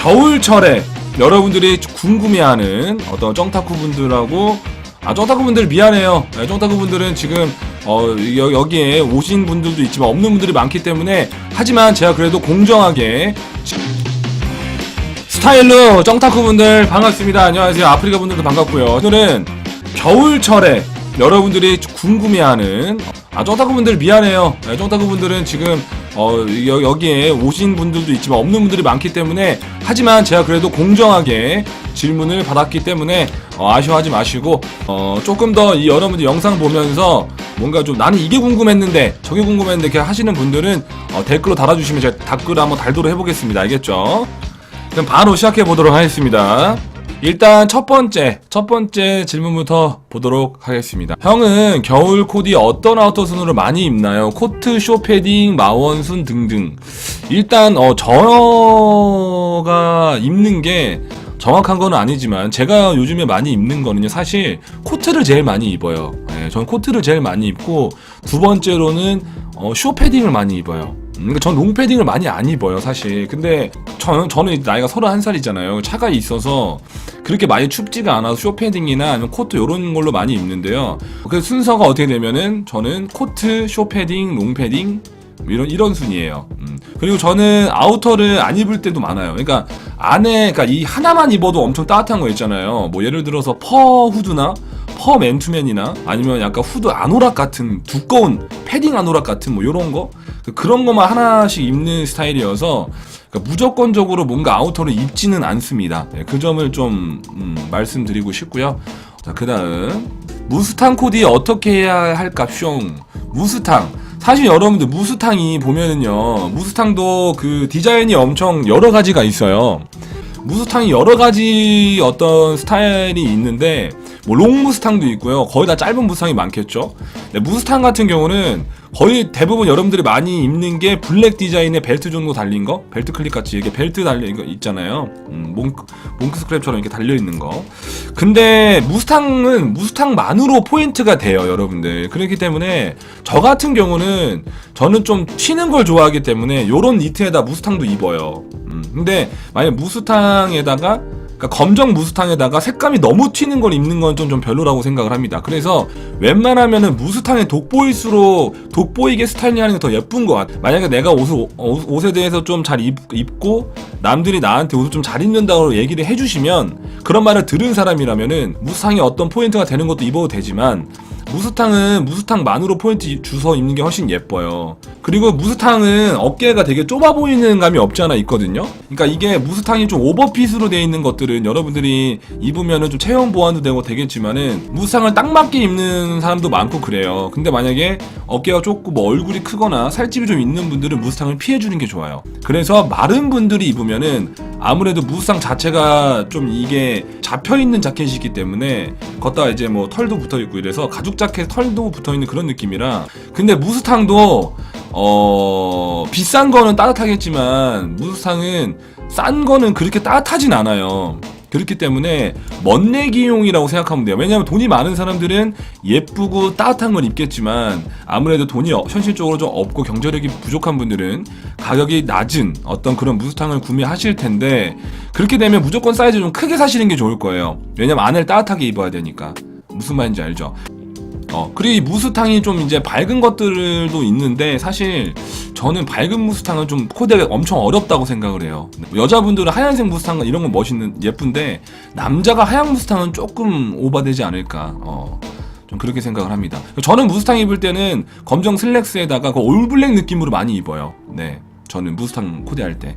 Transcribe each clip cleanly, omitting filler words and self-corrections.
겨울철에 여러분들이 궁금해하는 어떤 쩡타쿠 분들하고 쩡타쿠 분들 미안해요. 쩡타쿠 분들은 지금 여기에 오신 분들도 있지만 없는 분들이 많기 때문에, 하지만 제가 그래도 공정하게 스타일로 쩡타쿠 분들 반갑습니다. 안녕하세요. 아프리카 분들도 반갑고요. 오늘은 겨울철에 여러분들이 궁금해하는 쩡타쿠 분들 미안해요. 쩡타쿠 분들은 지금 여기에 오신 분들도 있지만 없는 분들이 많기 때문에, 하지만 제가 그래도 공정하게 질문을 받았기 때문에 아쉬워하지 마시고 조금 더 이 여러분들 영상 보면서 뭔가 좀 나는 이게 궁금했는데 저게 궁금했는데 이렇게 하시는 분들은 댓글로 달아주시면 제가 댓글을 한번 달도록 해보겠습니다. 알겠죠? 그럼 바로 시작해 보도록 하겠습니다. 일단 첫 번째 질문부터 보도록 하겠습니다. 형은 겨울 코디 어떤 아우터순으로 많이 입나요? 코트, 쇼패딩, 마원순 등등. 일단 저가 입는 게 정확한 건 아니지만 제가 요즘에 많이 입는 거는요, 사실 코트를 제일 많이 입어요. 저는 코트를 제일 많이 입고, 두 번째로는 쇼패딩을 많이 입어요. 그러니까 전 롱패딩을 많이 안 입어요, 사실. 근데 저는 나이가 31살이잖아요. 차가 있어서 그렇게 많이 춥지가 않아서 쇼패딩이나 아니면 코트 요런 걸로 많이 입는데요. 그 순서가 어떻게 되면은 저는 코트, 쇼패딩, 롱패딩 이런 순이에요. 그리고 저는 아우터를 안 입을 때도 많아요. 그러니까 안에, 그러니까 이 하나만 입어도 엄청 따뜻한 거 있잖아요. 뭐 예를 들어서 퍼 후드나 퍼 맨투맨이나 아니면 약간 후드 아노락 같은 두꺼운 패딩 아노락 같은 뭐 요런 거, 그런 거만 하나씩 입는 스타일이어서 그러니까 무조건적으로 뭔가 아우터를 입지는 않습니다. 그 점을 좀 말씀드리고 싶고요. 자, 그 다음 무스탕 코디 어떻게 해야 할까? 뿅. 무스탕, 사실 여러분들 무스탕이 보면은요, 무스탕도 그 디자인이 엄청 여러 가지가 있어요. 무스탕이 여러 가지 어떤 스타일이 있는데, 뭐 롱 무스탕도 있고요. 거의 다 짧은 무스탕이 많겠죠. 무스탕 같은 경우는 거의 대부분 여러분들이 많이 입는 게 블랙 디자인의 벨트 정도 달린 거, 벨트 클립 같이 이렇게 벨트 달린 거 있잖아요. 몽크 스크랩처럼 이렇게 달려 있는 거. 근데 무스탕은 무스탕만으로 포인트가 돼요, 여러분들. 그렇기 때문에 저 같은 경우는 저는 좀 튀는 걸 좋아하기 때문에 요런 니트에다 무스탕도 입어요. 근데 만약 무스탕에다가, 그러니까 검정 무스탕에다가 색감이 너무 튀는 걸 입는 건 좀 별로라고 생각을 합니다. 그래서 웬만하면은 무스탕에 돋보이게 스타일링하는 게 더 예쁜 것 같아. 만약에 내가 옷에 대해서 좀 잘 입고 남들이 나한테 옷을 좀 잘 입는다고 얘기를 해주시면, 그런 말을 들은 사람이라면은 무스탕이 어떤 포인트가 되는 것도 입어도 되지만, 무스탕은 무스탕만으로 포인트 주서 입는 게 훨씬 예뻐요. 그리고 무스탕은 어깨가 되게 좁아 보이는 감이 없지 않아 있거든요. 그러니까 이게 무스탕이 좀 오버핏으로 되어 있는 것들은 여러분들이 입으면은 좀 체형 보완도 되고 되겠지만은, 무스탕을 딱 맞게 입는 사람도 많고 그래요. 근데 만약에 어깨가 좁고 뭐 얼굴이 크거나 살집이 좀 있는 분들은 무스탕을 피해주는 게 좋아요. 그래서 마른 분들이 입으면은 아무래도 무스탕 자체가 좀 이게 잡혀있는 자켓이기 때문에, 걷다가 이제 뭐 털도 붙어있고 이래서 가죽 자켓 털도 붙어있는 그런 느낌이라. 근데 무스탕도 비싼 거는 따뜻하겠지만 무스탕은 싼 거는 그렇게 따뜻하진 않아요. 그렇기 때문에 멋내기용이라고 생각하면 돼요. 왜냐면 돈이 많은 사람들은 예쁘고 따뜻한 걸 입겠지만, 아무래도 돈이 현실적으로 좀 없고 경제력이 부족한 분들은 가격이 낮은 어떤 그런 무스탕을 구매하실 텐데, 그렇게 되면 무조건 사이즈 좀 크게 사시는 게 좋을 거예요. 왜냐면 안을 따뜻하게 입어야 되니까. 무슨 말인지 알죠? 그리고 이 무스탕이 좀 이제 밝은 것들도 있는데, 사실 저는 밝은 무스탕은 좀 코디가 엄청 어렵다고 생각을 해요. 여자분들은 하얀색 무스탕 이런 건 멋있는, 예쁜데, 남자가 하얀 무스탕은 조금 오바되지 않을까, 좀 그렇게 생각을 합니다. 저는 무스탕 입을 때는 검정 슬랙스에다가 그 올블랙 느낌으로 많이 입어요. 네, 저는 무스탕 코디할 때.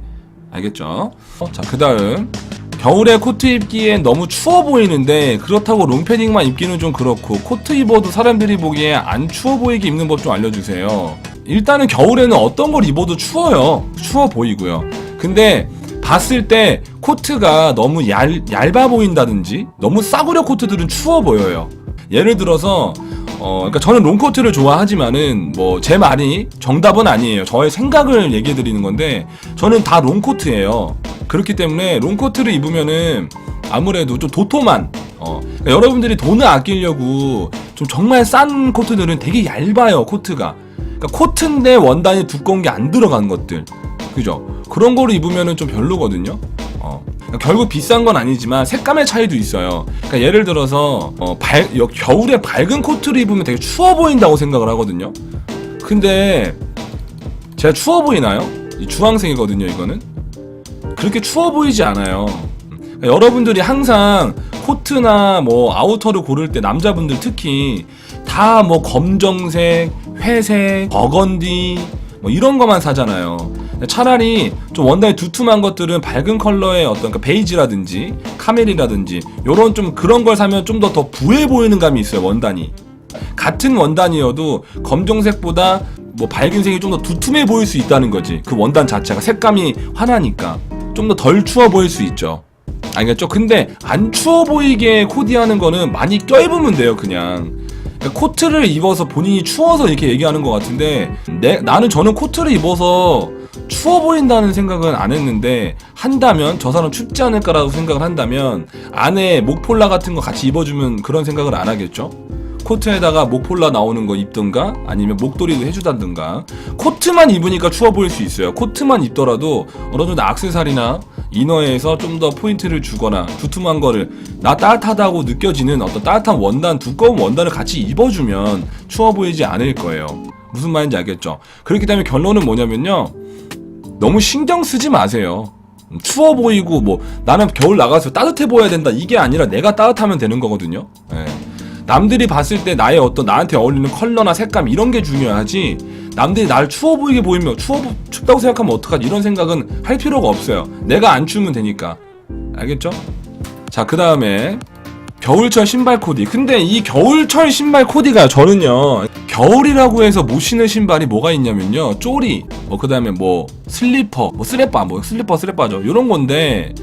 알겠죠? 자, 그 다음 겨울에 코트 입기엔 너무 추워 보이는데, 그렇다고 롱패딩만 입기는 좀 그렇고, 코트 입어도 사람들이 보기에 안 추워 보이게 입는 법 좀 알려주세요. 일단은 겨울에는 어떤 걸 입어도 추워요. 추워 보이고요. 근데 봤을 때 코트가 너무 얇아 보인다든지, 너무 싸구려 코트들은 추워 보여요. 예를 들어서 그러니까 저는 롱코트를 좋아하지만은 뭐 제 말이 정답은 아니에요. 저의 생각을 얘기해 드리는 건데, 저는 다 롱코트예요. 그렇기 때문에 롱코트를 입으면은 아무래도 좀 도톰한, 그러니까 여러분들이 돈을 아끼려고 좀 정말 싼 코트들은 되게 얇아요, 코트가. 그러니까 코트인데 원단이 두꺼운 게 안 들어간 것들, 그죠? 그런 거를 입으면은 좀 별로거든요. 그러니까 결국 비싼 건 아니지만 색감의 차이도 있어요. 그러니까 예를 들어서 겨울에 밝은 코트를 입으면 되게 추워 보인다고 생각을 하거든요. 근데 제가 추워 보이나요? 주황색이거든요, 이거는. 그렇게 추워 보이지 않아요. 그러니까 여러분들이 항상 코트나 뭐 아우터를 고를 때 남자분들 특히 다 뭐 검정색, 회색, 버건디 뭐 이런 거만 사잖아요. 차라리 좀 원단이 두툼한 것들은 밝은 컬러의 어떤 그 베이지라든지 카멜이라든지 요런 좀 그런 걸 사면 좀 더 부해 보이는 감이 있어요, 원단이. 같은 원단이어도 검정색보다 뭐 밝은 색이 좀 더 두툼해 보일 수 있다는 거지. 그 원단 자체가 색감이 환하니까 좀 더 덜 추워 보일 수 있죠. 알겠죠? 근데 안 추워 보이게 코디하는 거는 많이 껴입으면 돼요, 그냥. 그러니까 코트를 입어서 본인이 추워서 이렇게 얘기하는 것 같은데 저는 코트를 입어서 추워 보인다는 생각은 안 했는데, 한다면 저 사람 춥지 않을까라고 생각을 한다면 안에 목폴라 같은 거 같이 입어주면 그런 생각을 안 하겠죠? 코트에다가 목폴라 나오는 거 입든가 아니면 목도리도 해주다든가. 코트만 입으니까 추워 보일 수 있어요. 코트만 입더라도 어느 정도 액세서리나 이너에서 좀 더 포인트를 주거나 두툼한 거를 나 따뜻하다고 느껴지는 어떤 따뜻한 원단, 두꺼운 원단을 같이 입어주면 추워 보이지 않을 거예요. 무슨 말인지 알겠죠? 그렇기 때문에 결론은 뭐냐면요, 너무 신경 쓰지 마세요. 추워 보이고 뭐 나는 겨울 나가서 따뜻해 보여야 된다 이게 아니라 내가 따뜻하면 되는 거거든요. 예. 남들이 봤을 때 나의 어떤 나한테 어울리는 컬러나 색감 이런 게 중요하지, 남들이 나를 추워 보이게 보이면 춥다고 생각하면 어떡하지 이런 생각은 할 필요가 없어요. 내가 안 추우면 되니까. 알겠죠? 자, 그 다음에 겨울철 신발 코디. 근데 이 겨울철 신발 코디가 저는요, 겨울이라고 해서 못 신을 신발이 뭐가 있냐면요, 쪼리, 그 다음에 뭐 슬리퍼, 뭐 슬리퍼죠. 요런 건데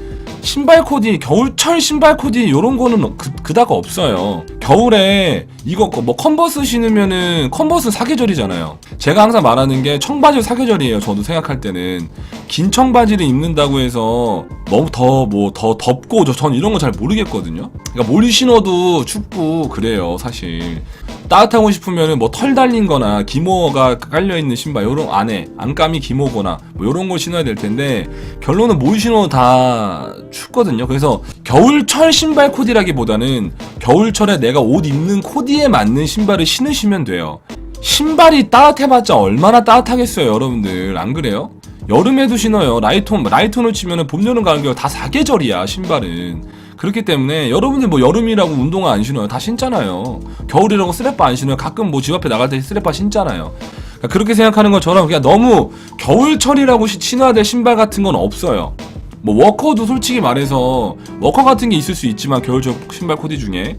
신발 코디, 겨울철 신발 코디 요런 거는 그닥 없어요. 겨울에 이거 뭐 컨버스 신으면은 컨버스 사계절이잖아요. 제가 항상 말하는 게 청바지 사계절이에요. 저도 생각할 때는 긴 청바지를 입는다고 해서 너무 더 덥고 전 이런 거 잘 모르겠거든요. 그러니까 뭘 신어도 춥고 그래요, 사실. 따뜻하고 싶으면은 뭐 털 달린 거나 기모가 깔려있는 신발, 요런 안에 안감이 기모거나 뭐 요런 걸 신어야 될 텐데, 결론은 뭘 신어도 다 춥거든요. 그래서 겨울철 신발 코디라기보다는 겨울철에 내가 옷 입는 코디에 맞는 신발을 신으시면 돼요. 신발이 따뜻해봤자 얼마나 따뜻하겠어요, 여러분들. 안 그래요? 여름에도 신어요. 라이톤을 치면은 봄, 여름, 가을, 겨울 다 사계절이야, 신발은. 그렇기 때문에 여러분들 뭐 여름이라고 운동화 안 신어요? 다 신잖아요. 겨울이라고 슬래퍼 안 신어요? 가끔 뭐 집 앞에 나갈 때 슬래퍼 신잖아요. 그러니까 그렇게 생각하는 것처럼 그냥 너무 겨울철이라고 신어야 될 신발 같은 건 없어요. 뭐 워커도 솔직히 말해서 워커 같은 게 있을 수 있지만, 겨울철 신발 코디 중에.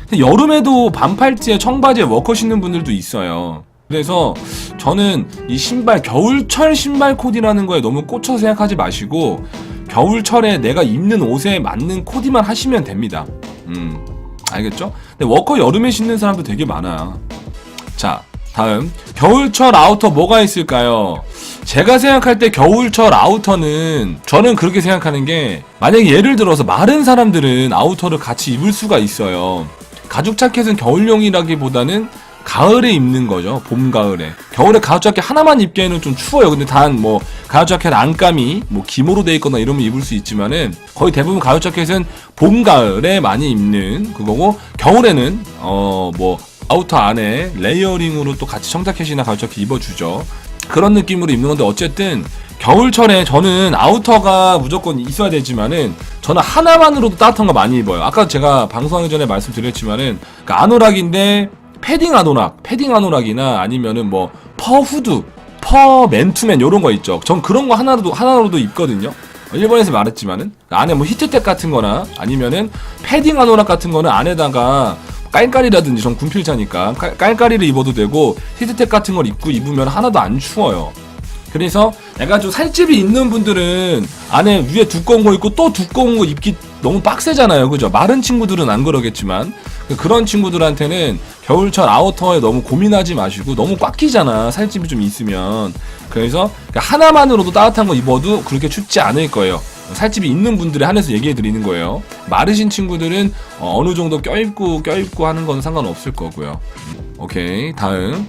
근데 여름에도 반팔티에 청바지에 워커 신는 분들도 있어요. 그래서 저는 이 신발, 겨울철 신발 코디라는 거에 너무 꽂혀서 생각하지 마시고 겨울철에 내가 입는 옷에 맞는 코디만 하시면 됩니다. 알겠죠? 근데 워커 여름에 신는 사람도 되게 많아. 자, 다음 겨울철 아우터 뭐가 있을까요? 제가 생각할 때 겨울철 아우터는, 저는 그렇게 생각하는 게, 만약에 예를 들어서 마른 사람들은 아우터를 같이 입을 수가 있어요. 가죽 자켓은 겨울용이라기보다는 가을에 입는 거죠. 봄, 가을에. 겨울에 가죽 자켓 하나만 입기에는 좀 추워요. 근데 단 뭐 가죽 자켓 안감이 뭐 기모로 돼 있거나 이러면 입을 수 있지만은, 거의 대부분 가죽 자켓은 봄, 가을에 많이 입는 그거고, 겨울에는 뭐 아우터 안에 레이어링으로 또 같이 청자켓이나 가죽 자켓 입어주죠. 그런 느낌으로 입는 건데, 어쨌든 겨울철에 저는 아우터가 무조건 있어야 되지만은 저는 하나만으로도 따뜻한 거 많이 입어요. 아까 제가 방송하기 전에 말씀드렸지만은, 그러니까 아노락인데 패딩 아노락이나 아니면은 뭐 퍼 후드, 퍼 맨투맨 요런 거 있죠. 전 그런 거 하나로도 입거든요. 일본에서 말했지만은 안에 뭐 히트텍 같은 거나 아니면은 패딩 아노락 같은 거는 안에다가 깔깔이라든지, 전 군필자니까 깔깔이를 입어도 되고, 히트텍 같은 걸 입으면 하나도 안 추워요. 그래서 약간 좀 살집이 있는 분들은 안에 위에 두꺼운 거 입고 또 두꺼운 거 입기 너무 빡세잖아요, 그죠? 마른 친구들은 안 그러겠지만, 그런 친구들한테는 겨울철 아우터에 너무 고민하지 마시고, 너무 꽉 끼잖아, 살집이 좀 있으면. 그래서 하나만으로도 따뜻한 거 입어도 그렇게 춥지 않을 거예요. 살집이 있는 분들에 한해서 얘기해 드리는 거예요. 마르신 친구들은 어느 정도 껴입고 하는 건 상관없을 거고요. 오케이, 다음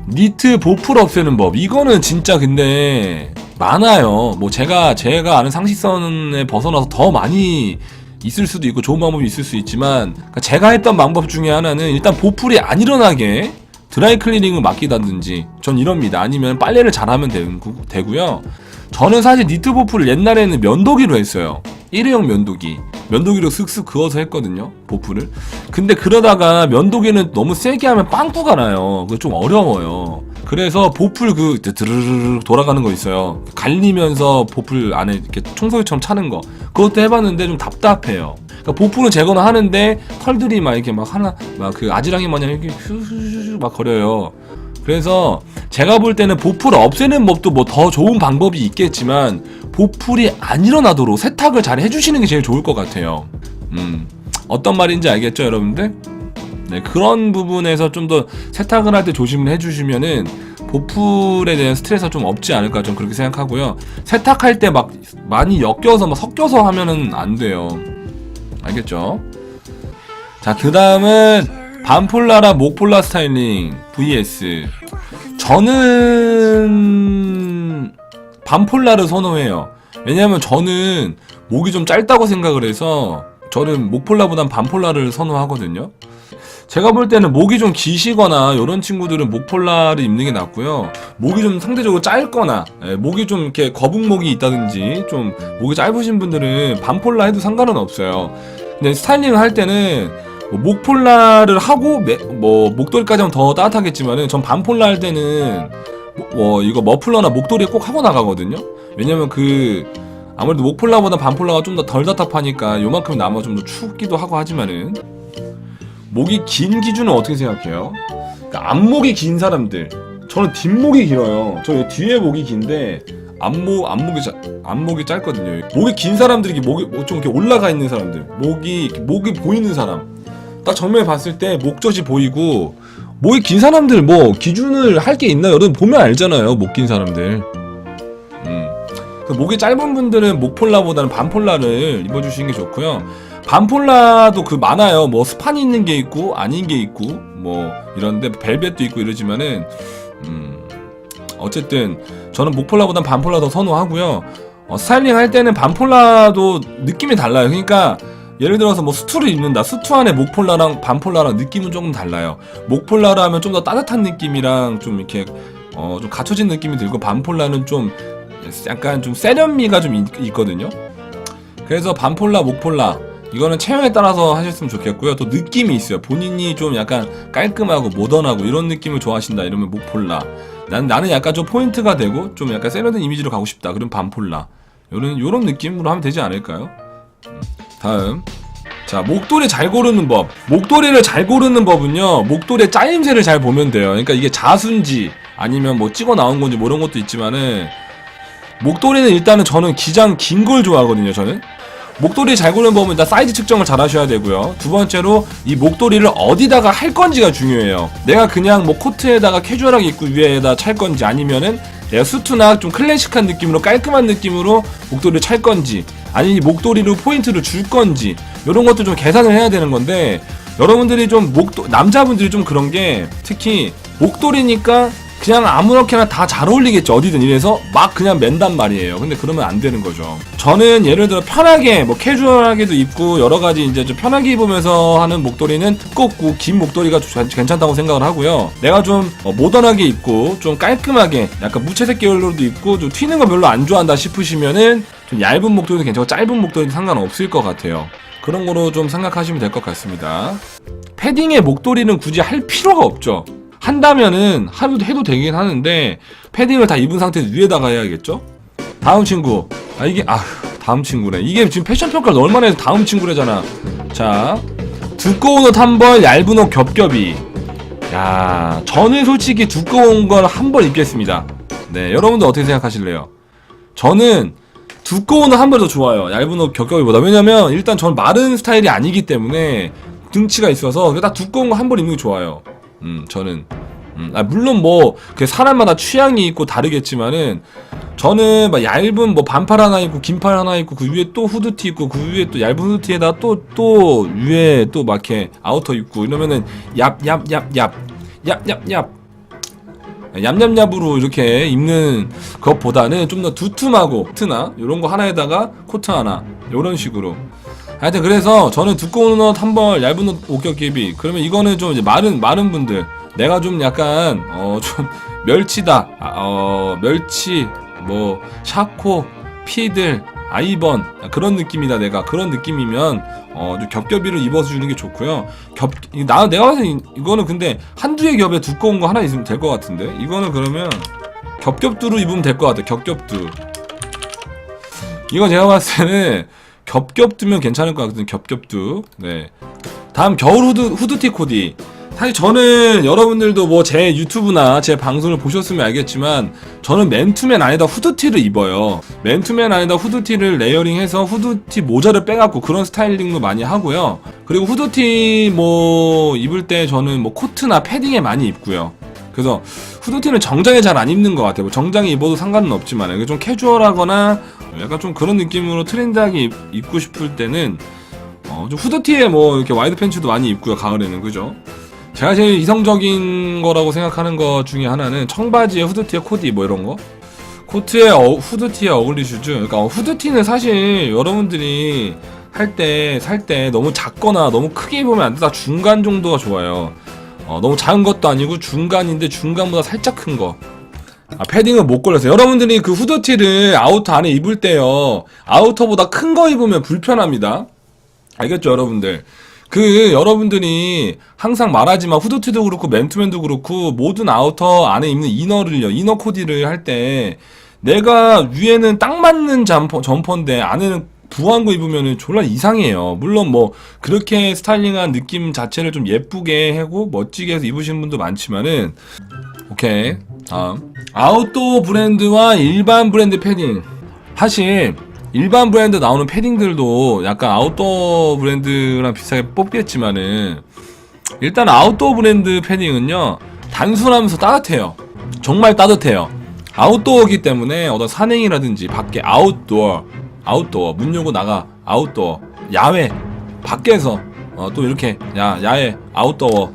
니트 보풀 없애는 법. 이거는 진짜 근데 많아요. 뭐 제가 아는 상식선에 벗어나서 더 많이 있을 수도 있고 좋은 방법이 있을 수 있지만, 그러니까 제가 했던 방법 중에 하나는 일단 보풀이 안 일어나게 드라이 클리닝을 맡기다든지, 전 이럽니다. 아니면 빨래를 잘하면 되고요. 저는 사실 니트 보풀을 옛날에는 면도기로 했어요. 일회용 면도기로 슥슥 그어서 했거든요, 보풀을. 근데 그러다가 면도기는 너무 세게 하면 빵꾸가 나요. 그게 좀 어려워요. 그래서 보풀 그 드르르르 돌아가는 거 있어요. 갈리면서 보풀 안에 이렇게 청소기처럼 차는 거, 그것도 해봤는데 좀 답답해요. 그러니까 보풀은 제거는 하는데 털들이 막 이렇게 막 그 아지랑이 마냥 이렇게 휘휘휘 막 거려요. 그래서 제가 볼 때는 보풀 없애는 법도 뭐 더 좋은 방법이 있겠지만, 보풀이 안 일어나도록 세탁을 잘 해주시는 게 제일 좋을 것 같아요. 어떤 말인지 알겠죠, 여러분들? 네, 그런 부분에서 좀 더 세탁을 할 때 조심을 해주시면은 보풀에 대한 스트레스가 좀 없지 않을까, 좀 그렇게 생각하고요. 세탁할 때 막 많이 엮여서 막 섞여서 하면은 안 돼요. 알겠죠? 자, 그 다음은 반폴라라 목폴라 스타일링 vs. 저는 반폴라를 선호해요. 왜냐면 저는 목이 좀 짧다고 생각을 해서 저는 목폴라보단 반폴라를 선호하거든요. 제가 볼 때는 목이 좀 기시거나 이런 친구들은 목폴라를 입는 게 낫고요. 목이 좀 상대적으로 짧거나 목이 좀 이렇게 거북목이 있다든지 좀 목이 짧으신 분들은 반폴라 해도 상관은 없어요. 근데 스타일링을 할 때는 뭐 목폴라를 하고 뭐 목도리까지 하면 더 따뜻하겠지만은 전 반폴라 할 때는 이거 머플러나 목도리에 꼭 하고 나가거든요. 왜냐면 아무래도 목폴라보다 반폴라가 좀 더 덜 답답하니까 요만큼이 남아 좀 더 춥기도 하고 하지만은, 목이 긴 기준은 어떻게 생각해요? 그러니까 앞목이 긴 사람들, 저는 뒷목이 길어요. 저 뒤에 목이 긴데 앞목이 짧거든요. 목이 긴 사람들이 목이 좀 이렇게 올라가 있는 사람들, 목이 보이는 사람, 딱 정면에 봤을 때 목젖이 보이고, 목이 긴 사람들 뭐 기준을 할 게 있나요? 여러분 보면 알잖아요, 목 긴 사람들. 목이 짧은 분들은 목폴라보다는 반폴라를 입어주시는 게 좋고요. 반폴라도 많아요. 뭐 스판 있는 게 있고 아닌 게 있고 뭐 이런데 벨벳도 있고 이러지만은 어쨌든 저는 목폴라보단 반폴라 더 선호하고요. 스타일링 할 때는 반폴라도 느낌이 달라요. 그러니까 예를 들어서 뭐 수트를 입는다. 수트 안에 목폴라랑 반폴라랑 느낌은 조금 달라요. 목폴라라 하면 좀 더 따뜻한 느낌이랑 좀 이렇게 좀 갖춰진 느낌이 들고, 반폴라는 좀 약간 좀 세련미가 좀 있거든요. 그래서 반폴라, 목폴라 이거는 체형에 따라서 하셨으면 좋겠고요. 또 느낌이 있어요. 본인이 좀 약간 깔끔하고 모던하고 이런 느낌을 좋아하신다 이러면 목폴라. 나는 약간 좀 포인트가 되고 좀 약간 세련된 이미지로 가고 싶다 그럼 반폴라. 요런 느낌으로 하면 되지 않을까요? 다음, 자, 목도리 잘 고르는 법. 목도리를 잘 고르는 법은요, 목도리의 짜임새를 잘 보면 돼요. 그러니까 이게 자수인지 아니면 뭐 찍어 나온 건지 뭐 이런 것도 있지만은, 목도리는 일단은 저는 기장 긴 걸 좋아하거든요. 저는 목도리 잘 고르는 법은 일단 사이즈 측정을 잘 하셔야 되고요. 두 번째로 이 목도리를 어디다가 할 건지가 중요해요. 내가 그냥 뭐 코트에다가 캐주얼하게 입고 위에다 찰 건지, 아니면은 내가 수트나 좀 클래식한 느낌으로 깔끔한 느낌으로 목도리를 찰 건지, 아니면 목도리로 포인트를 줄 건지, 이런 것도 좀 계산을 해야 되는 건데, 여러분들이 좀 남자분들이 좀 그런 게, 특히 목도리니까 그냥 아무렇게나 다 잘 어울리겠죠, 어디든. 이래서 막 그냥 맨단 말이에요. 근데 그러면 안 되는 거죠. 저는 예를 들어 편하게 뭐 캐주얼하게도 입고 여러가지 이제 좀 편하게 입으면서 하는 목도리는 두껍고 긴 목도리가 괜찮다고 생각을 하고요. 내가 좀 모던하게 입고 좀 깔끔하게 약간 무채색 계열로도 입고 좀 튀는 거 별로 안 좋아한다 싶으시면은 좀 얇은 목도리도 괜찮고 짧은 목도리도 상관없을 것 같아요. 그런 거로 좀 생각하시면 될 것 같습니다. 패딩에 목도리는 굳이 할 필요가 없죠. 한다면은 해도 되긴 하는데, 패딩을 다 입은 상태에서 위에다가 해야겠죠? 다음 친구. 다음 친구네. 이게 지금 패션 평가를 얼마나 해서 다음 친구래잖아. 자, 두꺼운 옷 한 벌, 얇은 옷 겹겹이. 야, 저는 솔직히 두꺼운 걸 한 벌 입겠습니다. 네, 여러분들 어떻게 생각하실래요? 저는 두꺼운 옷 한 벌 더 좋아요. 얇은 옷 겹겹이보다. 왜냐면 일단 저는 마른 스타일이 아니기 때문에 등치가 있어서 딱 두꺼운 거 한 벌 입는 게 좋아요. 저는 물론 뭐 사람마다 취향이 있고 다르겠지만은, 저는 막 얇은 뭐 반팔 하나 입고 긴팔 하나 입고 그 위에 또 후드티 입고 그 위에 또 얇은 후드티에다 또 위에 또 막 이렇게 아우터 입고 이러면은 얍 얌얌얌으로 이렇게 입는 것보다는 좀 더 두툼하고 코트나 이런 거 하나에다가 코트 하나 이런 식으로. 하여튼 그래서 저는 두꺼운 옷 한 벌, 얇은 옷 옥겹개비. 그러면 이거는 좀 이제 마른 분들, 내가 좀 약간 좀 멸치다, 멸치, 뭐 샤코, 피들, 아이번 그런 느낌이다. 내가 그런 느낌이면 좀 겹겹이를 입어서 주는 게 좋고요. 내가 봐서 이거는 근데 한두 개 겹에 두꺼운 거 하나 있으면 될 것 같은데, 이거는 그러면 겹겹두로 입으면 될 것 같아. 겹겹두. 이건 제가 봤을 때는 겹겹두면 괜찮을 것 같거든요. 겹겹두. 네. 다음 겨울 후드티 코디. 사실 저는 여러분들도 뭐 제 유튜브나 제 방송을 보셨으면 알겠지만 저는 맨투맨 안에다 후드티를 입어요. 맨투맨 안에다 후드티를 레이어링해서 후드티 모자를 빼갖고 그런 스타일링도 많이 하고요. 그리고 후드티 뭐 입을 때 저는 뭐 코트나 패딩에 많이 입고요. 그래서 후드티는 정장에 잘 안 입는 것 같아요. 뭐 정장에 입어도 상관은 없지만 좀 캐주얼하거나 약간 좀 그런 느낌으로 트렌디하게 입고 싶을 때는 좀 후드티에 뭐 이렇게 와이드 팬츠도 많이 입고요. 가을에는. 그죠? 제가 제일 이성적인 거라고 생각하는 것 중에 하나는 청바지에 후드티에 코디 뭐 이런 거. 코트에 후드티에 어글리 슈즈. 그러니까 후드티는 사실 여러분들이 살 때 너무 작거나 너무 크게 입으면 안 된다. 중간 정도가 좋아요. 너무 작은 것도 아니고 중간인데 중간보다 살짝 큰 거. 패딩은 못 걸렸어요. 여러분들이 그 후드티를 아우터 안에 입을 때요, 아우터보다 큰 거 입으면 불편합니다. 알겠죠, 여러분들? 여러분들이 항상 말하지만 후드티도 그렇고 맨투맨도 그렇고 모든 아우터 안에 입는 이너 코디를 할 때 내가 위에는 딱 맞는 점퍼인데 안에는 부한 거 입으면은 졸라 이상해요. 물론 뭐 그렇게 스타일링한 느낌 자체를 좀 예쁘게 하고 멋지게 해서 입으시는 분도 많지만은, 오케이. 다음. 아웃도어 브랜드와 일반 브랜드 패딩. 사실 일반 브랜드 나오는 패딩들도 약간 아웃도어 브랜드랑 비슷하게 뽑겠지만은, 일단 아웃도어 브랜드 패딩은요 단순하면서 따뜻해요. 정말 따뜻해요. 아웃도어이기 때문에 어떤 산행이라든지 밖에 아웃도어 문 열고 나가, 아웃도어 야외 밖에서 또 이렇게 야외 아웃도어.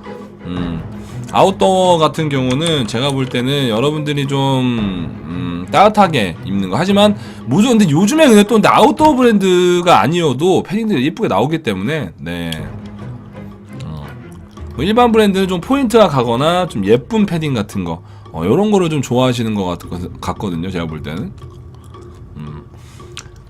아웃도어 같은 경우는 제가 볼 때는 여러분들이 좀 따뜻하게 입는 거. 하지만 근데 요즘에 근데 아웃도어 브랜드가 아니어도 패딩들이 예쁘게 나오기 때문에, 네. 일반 브랜드는 좀 포인트가 가거나 좀 예쁜 패딩 같은 거, 요런 거를 좀 좋아하시는 것 같거든요, 제가 볼 때는.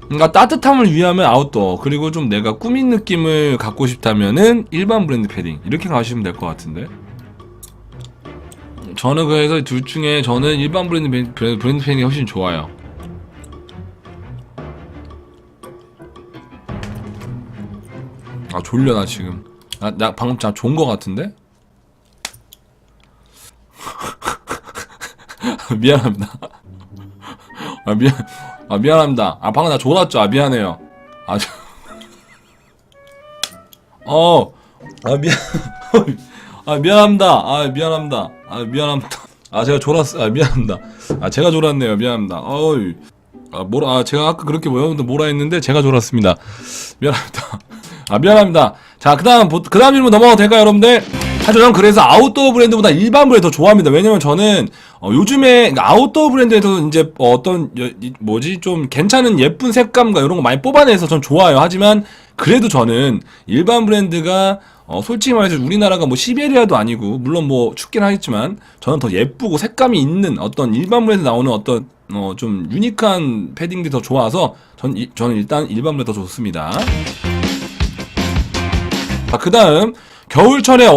그러니까 따뜻함을 위하면 아웃도어, 그리고 좀 내가 꾸민 느낌을 갖고 싶다면은 일반 브랜드 패딩, 이렇게 가시면 될 것 같은데. 저는 그래서 둘 중에 저는 일반 브랜드 패딩이 훨씬 좋아요. 졸려. 나 지금 나 방금 참 좋은 거 같은데? 미안합니다. 미안합니다. 방금 나 졸았죠? 미안해요. 미안합니다. 미안합니다. 제가 졸았어. 미안합니다. 제가 졸았네요. 미안합니다. 제가 아까 그렇게 여러분들 뭐라 했는데 제가 졸았습니다. 미안합니다. 미안합니다. 자, 그 다음 질문 넘어가도 될까요, 여러분들? 사실 저는 그래서 아웃도어 브랜드보다 일반 브랜드 더 좋아합니다. 왜냐면 저는 요즘에 아웃도어 브랜드에서 이제 좀 괜찮은 예쁜 색감과 이런 거 많이 뽑아내서 전 좋아요. 하지만 그래도 저는 일반 브랜드가 솔직히 말해서 우리나라가 뭐 시베리아도 아니고, 물론 뭐 춥긴 하겠지만 저는 더 예쁘고 색감이 있는 어떤 일반 브랜드 나오는 어떤 좀 유니크한 패딩들이 더 좋아서 저는 일단 일반 브랜드 더 좋습니다. 그 다음 겨울철에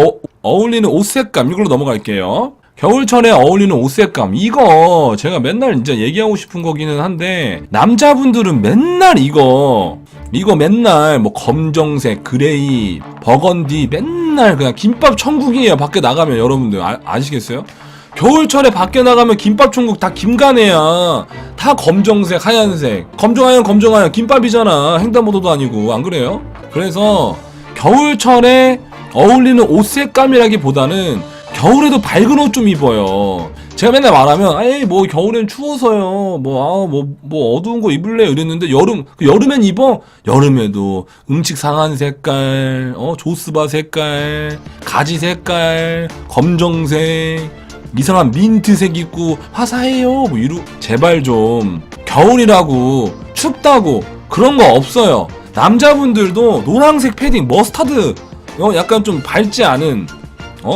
어울리는 옷 색감, 이걸로 넘어갈게요. 겨울철에 어울리는 옷 색감, 이거 제가 맨날 이제 얘기하고 싶은 거기는 한데, 남자분들은 맨날 이거 맨날 뭐 검정색, 그레이, 버건디 맨날 그냥 김밥 천국이에요. 밖에 나가면. 여러분들 아시겠어요? 겨울철에 밖에 나가면 김밥 천국 다 김간애야. 다 검정색, 하얀색. 검정하얀 김밥이잖아. 횡단보도도 아니고. 안 그래요? 그래서 겨울철에 어울리는 옷 색감이라기보다는 겨울에도 밝은 옷 좀 입어요. 제가 맨날 말하면 뭐 겨울엔 추워서요, 뭐 어두운 거 입을래요 이랬는데, 여름엔 입어. 여름에도 음식 상한 색깔, 조스바 색깔, 가지 색깔, 검정색, 이상한 민트색 입고 화사해요 뭐 제발 좀 겨울이라고 춥다고 그런 거 없어요. 남자분들도 노란색 패딩 머스타드 약간 좀 밝지 않은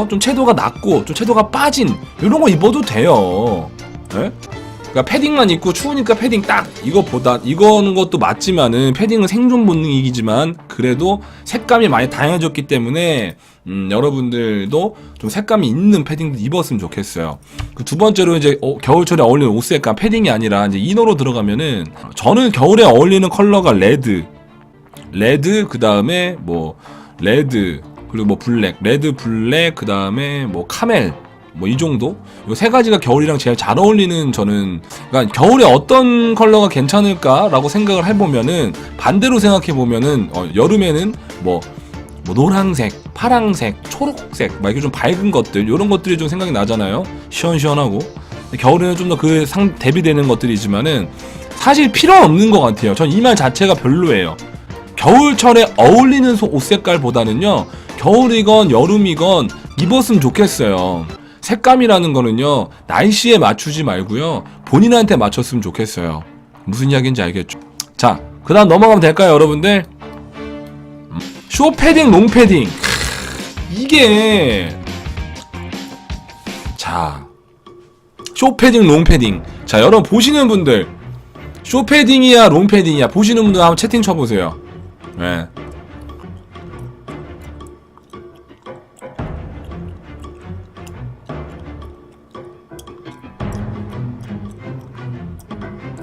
좀 채도가 낮고 좀 채도가 빠진 이런 거 입어도 돼요. 네? 그러니까 패딩만 입고 추우니까 패딩 딱 이거는 것도 맞지만은 패딩은 생존 본능이지만 그래도 색감이 많이 다양해졌기 때문에 여러분들도 좀 색감이 있는 패딩도 입었으면 좋겠어요. 그 두 번째로 이제 겨울철에 어울리는 옷 색감 패딩이 아니라 이제 이너로 들어가면은 저는 겨울에 어울리는 컬러가 레드 그 다음에 뭐 레드 그리고 뭐 블랙 레드 블랙 그 다음에 뭐 카멜 뭐 이 정도? 요 세 가지가 겨울이랑 제일 잘 어울리는 저는 그러니까 겨울에 어떤 컬러가 괜찮을까라고 생각을 해보면은 반대로 생각해보면은 여름에는 뭐 노란색, 파랑색, 초록색 막 이렇게 좀 밝은 것들 요런 것들이 좀 생각이 나잖아요. 시원시원하고 겨울에는 좀 더 그 대비되는 것들이지만은 사실 필요 없는 것 같아요. 전 이 말 자체가 별로예요. 겨울철에 어울리는 옷 색깔보다는요 겨울이건 여름이건 입었으면 좋겠어요. 색감이라는 거는요 날씨에 맞추지 말고요 본인한테 맞췄으면 좋겠어요. 무슨 이야기인지 알겠죠? 자, 그 다음 넘어가면 될까요 여러분들? 쇼패딩 롱패딩 이게 자 쇼패딩 롱패딩 자 여러분 보시는 분들 쇼패딩이야 롱패딩이야 보시는 분들 한번 채팅 쳐보세요. 네.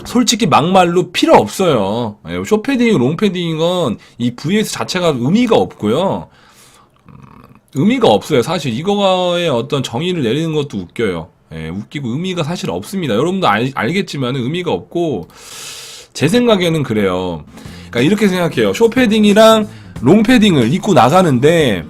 솔직히 막말로 필요 없어요. 쇼패딩, 롱패딩은 이 VS 자체가 의미가 없고요. 의미가 없어요. 사실 이거에 어떤 정의를 내리는 것도 웃겨요. 웃기고 의미가 사실 없습니다. 여러분도 알겠지만 의미가 없고 제 생각에는 그래요. 그러니까 이렇게 생각해요. 쇼패딩이랑 롱패딩을 입고 나가는데